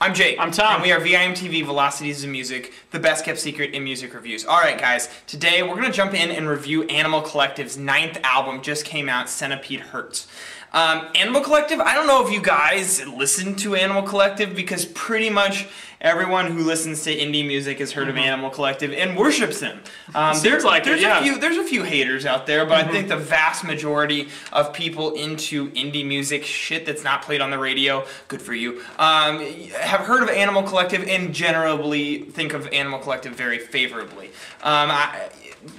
I'm Jake. I'm Tom. And we are VIMTV Velocities of Music, the best kept secret in music reviews. Alright guys, today we're going to jump in and review Animal Collective's 9th album, just came out, Centipede Hz. Animal Collective, I don't know if you guys listen to Animal Collective because pretty much everyone who listens to indie music has heard of Animal Collective and worships them. There's a few haters out there, but I think the vast majority of people into indie music, shit that's not played on the radio, good for you, have heard of Animal Collective and generally think of Animal Collective very favorably.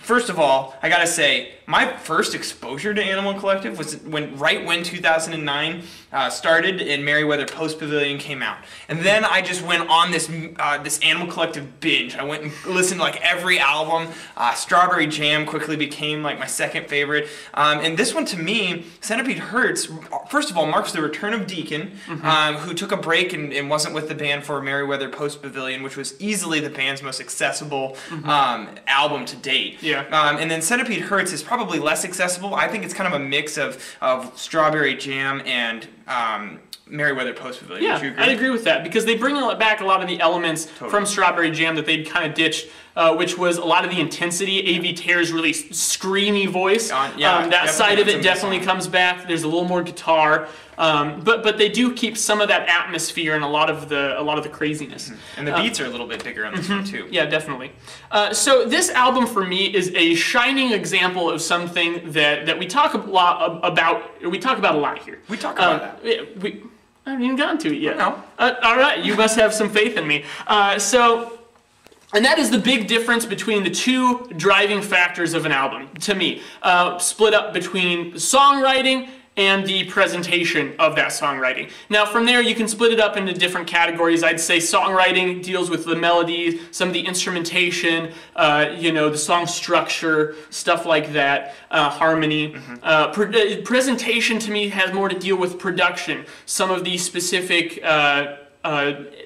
First of all, I gotta say, my first exposure to Animal Collective was right when 2009 started and Merriweather Post Pavilion came out. And then I just went on this Animal Collective binge. I went and listened to like every album. Strawberry Jam quickly became like my second favorite. And this one to me, Centipede Hz, first of all, marks the return of Deacon, who took a break and wasn't with the band for Merriweather Post Pavilion, which was easily the band's most accessible album to date. Yeah. And then Centipede Hz is probably less accessible. I think it's kind of a mix of Strawberry Jam and Merriweather Post Pavilion. Yeah, Would you agree? I'd agree with that because they bring back a lot of the elements from Strawberry Jam that they'd kind of ditched, which was a lot of the intensity. A.V. Taylor's really screamy voice. That side of it definitely comes back. There's a little more guitar, but they do keep some of that atmosphere and a lot of the craziness. And the beats are a little bit bigger on this one too. Yeah, definitely. So this album for me is a shining example of something that we talk a lot about. We talk about a lot here. We talk about that. I haven't even gotten to it yet. No. All right, you must have some faith in me. And that is the big difference between the two driving factors of an album, to me. Split up between songwriting and the presentation of that songwriting. Now from there you can split it up into different categories. I'd say songwriting deals with the melodies, some of the instrumentation, the song structure, stuff like that, harmony. Presentation to me has more to deal with production, some of the specific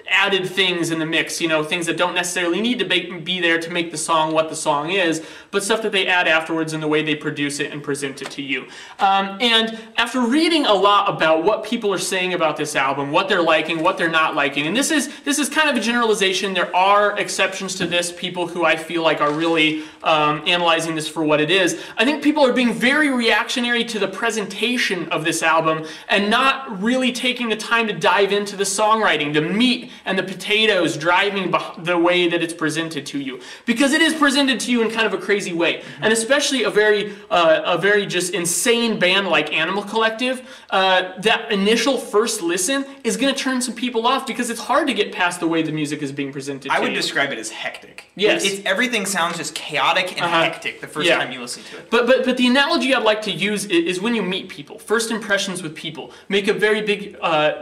added things in the mix, things that don't necessarily need to be there to make the song what the song is, but stuff that they add afterwards in the way they produce it and present it to you. And after reading a lot about what people are saying about this album, what they're liking, what they're not liking, and this is kind of a generalization. There are exceptions to this, people who I feel like are really analyzing this for what it is. I think people are being very reactionary to the presentation of this album and not really taking the time to dive into the songwriting, the meat and the potatoes driving the way that it's presented to you, because it is presented to you in kind of a crazy way. And especially a very just insane band like Animal Collective, that initial first listen is going to turn some people off because it's hard to get past the way the music is being presented to you. I would describe it as hectic. Yes. Everything sounds just chaotic and hectic the first time you listen to it. But the analogy I'd like to use is when you meet people. First impressions with people make a very big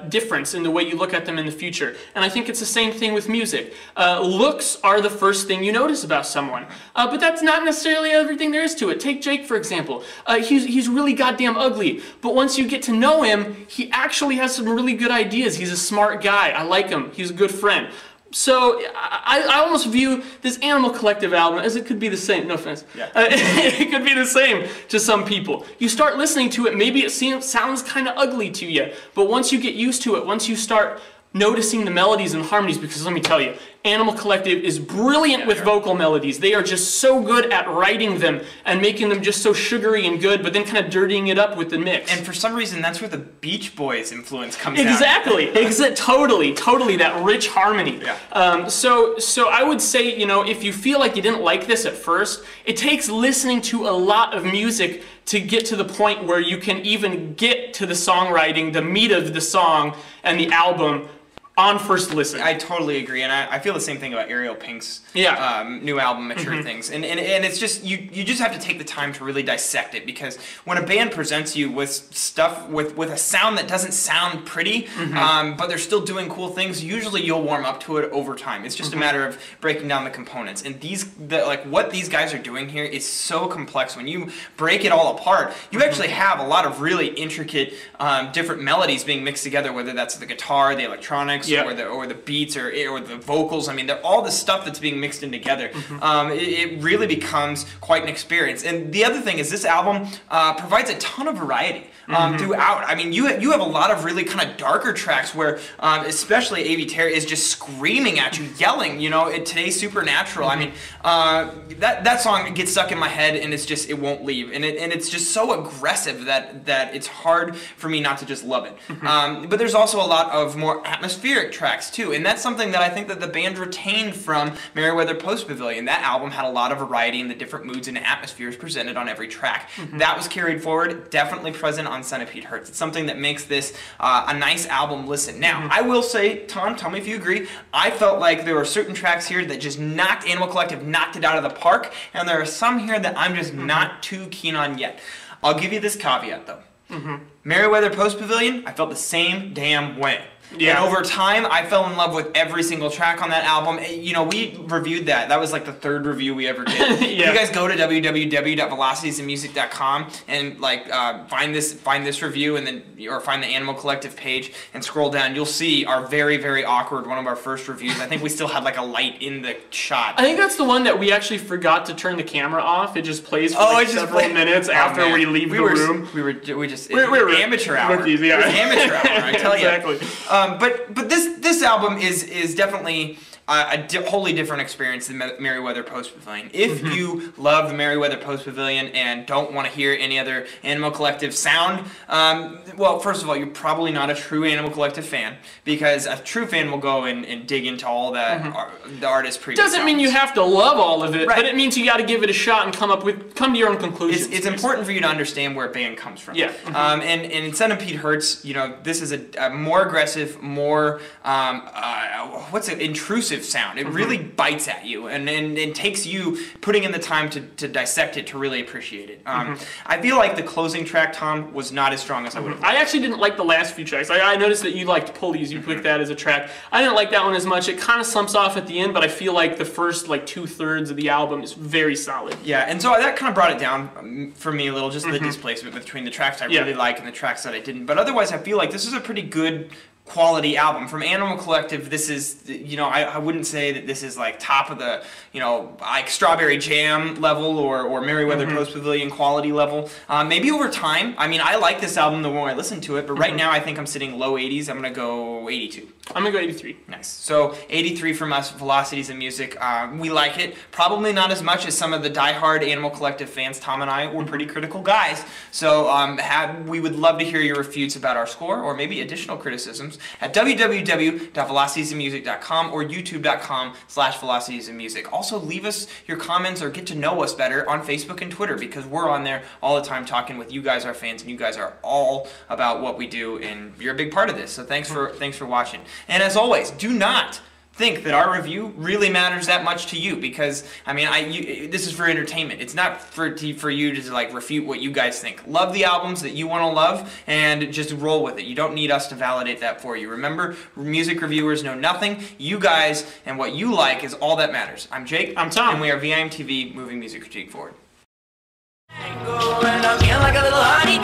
difference in the way you look at them in the future. And I think it's the same thing with music. Looks are the first thing you notice about someone. But that's not necessarily everything there is to it. Take Jake, for example. He's really goddamn ugly. But once you get to know him, he actually has some really good ideas. He's a smart guy. I like him. He's a good friend. So I almost view this Animal Collective album as it could be the same. No offense. Yeah. It could be the same to some people. You start listening to it, maybe it sounds kind of ugly to you. But once you get used to it, once you start noticing the melodies and harmonies, because let me tell you, Animal Collective is brilliant with vocal melodies. They are just so good at writing them and making them just so sugary and good, but then kind of dirtying it up with the mix. And for some reason, that's where the Beach Boys influence comes out. Exactly. Totally, that rich harmony. Yeah. So I would say, if you feel like you didn't like this at first, it takes listening to a lot of music to get to the point where you can even get to the songwriting, the meat of the song and the album on first listen. I totally agree, and I feel the same thing about Ariel Pink's new album, Mature Things. And it's just, you just have to take the time to really dissect it, because when a band presents you with stuff, with a sound that doesn't sound pretty, but they're still doing cool things, usually you'll warm up to it over time. It's just a matter of breaking down the components. And what these guys are doing here is so complex. When you break it all apart, you actually have a lot of really intricate different melodies being mixed together, whether that's the guitar, the electronics, or the beats or the vocals. I mean, they're all the stuff that's being mixed in together. It really becomes quite an experience. And the other thing is this album provides a ton of variety throughout. I mean, you have a lot of really kind of darker tracks where, especially Avi Terry is just screaming at you, yelling. You know, Today's Supernatural. I mean, that song gets stuck in my head, and it won't leave, and it's just so aggressive that it's hard for me not to just love it. But there's also a lot of more atmospheric tracks too, and that's something that I think that the band retained from Merriweather Post Pavilion. That album had a lot of variety in the different moods and atmospheres presented on every track. That was carried forward, definitely present on Centipede Hz. It's something that makes this a nice album listen. Now, I will say, Tom, tell me if you agree, I felt like there were certain tracks here that just Animal Collective knocked it out of the park, and there are some here that I'm just not too keen on yet. I'll give you this caveat though. Merriweather Post Pavilion, I felt the same damn way. Yeah. And over time, I fell in love with every single track on that album. You know, we reviewed that. That was like the third review we ever did. You guys go to www.velocitiesandmusic.com and like find this review, and then or find the Animal Collective page and scroll down. You'll see our very, very awkward one of our first reviews. I think we still had like a light in the shot. I think that's the one that we actually forgot to turn the camera off. It just plays for like several minutes after we leave the room. We're amateur hour. Rookies, yeah. It was amateur hour, I tell you. Exactly. But this album is definitely a wholly different experience than Merriweather Post Pavilion. If you love the Merriweather Post Pavilion and don't want to hear any other Animal Collective sound, well, first of all, you're probably not a true Animal Collective fan, because a true fan will go and dig into all the artist's previous Doesn't mean you have to love all of it, but it means you got to give it a shot and come to your own conclusions. It's important for you to understand where a band comes from. Yeah. And in Centipede Hz, you know, this is a more aggressive, more intrusive sound. It really bites at you, and it takes you putting in the time to dissect it to really appreciate it. I feel like the closing track, Tom, was not as strong as I would have. I actually didn't like the last few tracks. I noticed that you liked Pulleys. You picked that as a track. I didn't like that one as much. It kind of slumps off at the end, but I feel like the first like 2/3 of the album is very solid. Yeah, and so that kind of brought it down for me a little, just the displacement between the tracks I really like and the tracks that I didn't. But otherwise, I feel like this is a pretty good quality album. From Animal Collective, this is, you know, I wouldn't say that this is like top of the, you know, like Strawberry Jam level or Merriweather Post Pavilion quality level. Maybe over time. I mean, I like this album the more I listen to it, but right now I think I'm sitting low 80s. I'm going to go 82. I'm going to go 83. Nice. So 83 from us, Velocities and Music. We like it. Probably not as much as some of the diehard Animal Collective fans. Tom and I were pretty critical guys. So we would love to hear your refutes about our score, or maybe additional criticisms, at www.velocitiesandmusic.com or youtube.com/velocitiesandmusic. Also, leave us your comments or get to know us better on Facebook and Twitter, because we're on there all the time talking with you guys, our fans, and you guys are all about what we do, and you're a big part of this. So thanks for watching. And as always, do not think that our review really matters that much to you, because I mean, this is for entertainment. It's not for you to like refute what you guys think. Love the albums that you want to love and just roll with it. You don't need us to validate that for you. Remember, music reviewers know nothing. You guys and what you like is all that matters. I'm Jake. I'm Tom. And we are VIMTV, moving music critique forward. And I'm like a little honey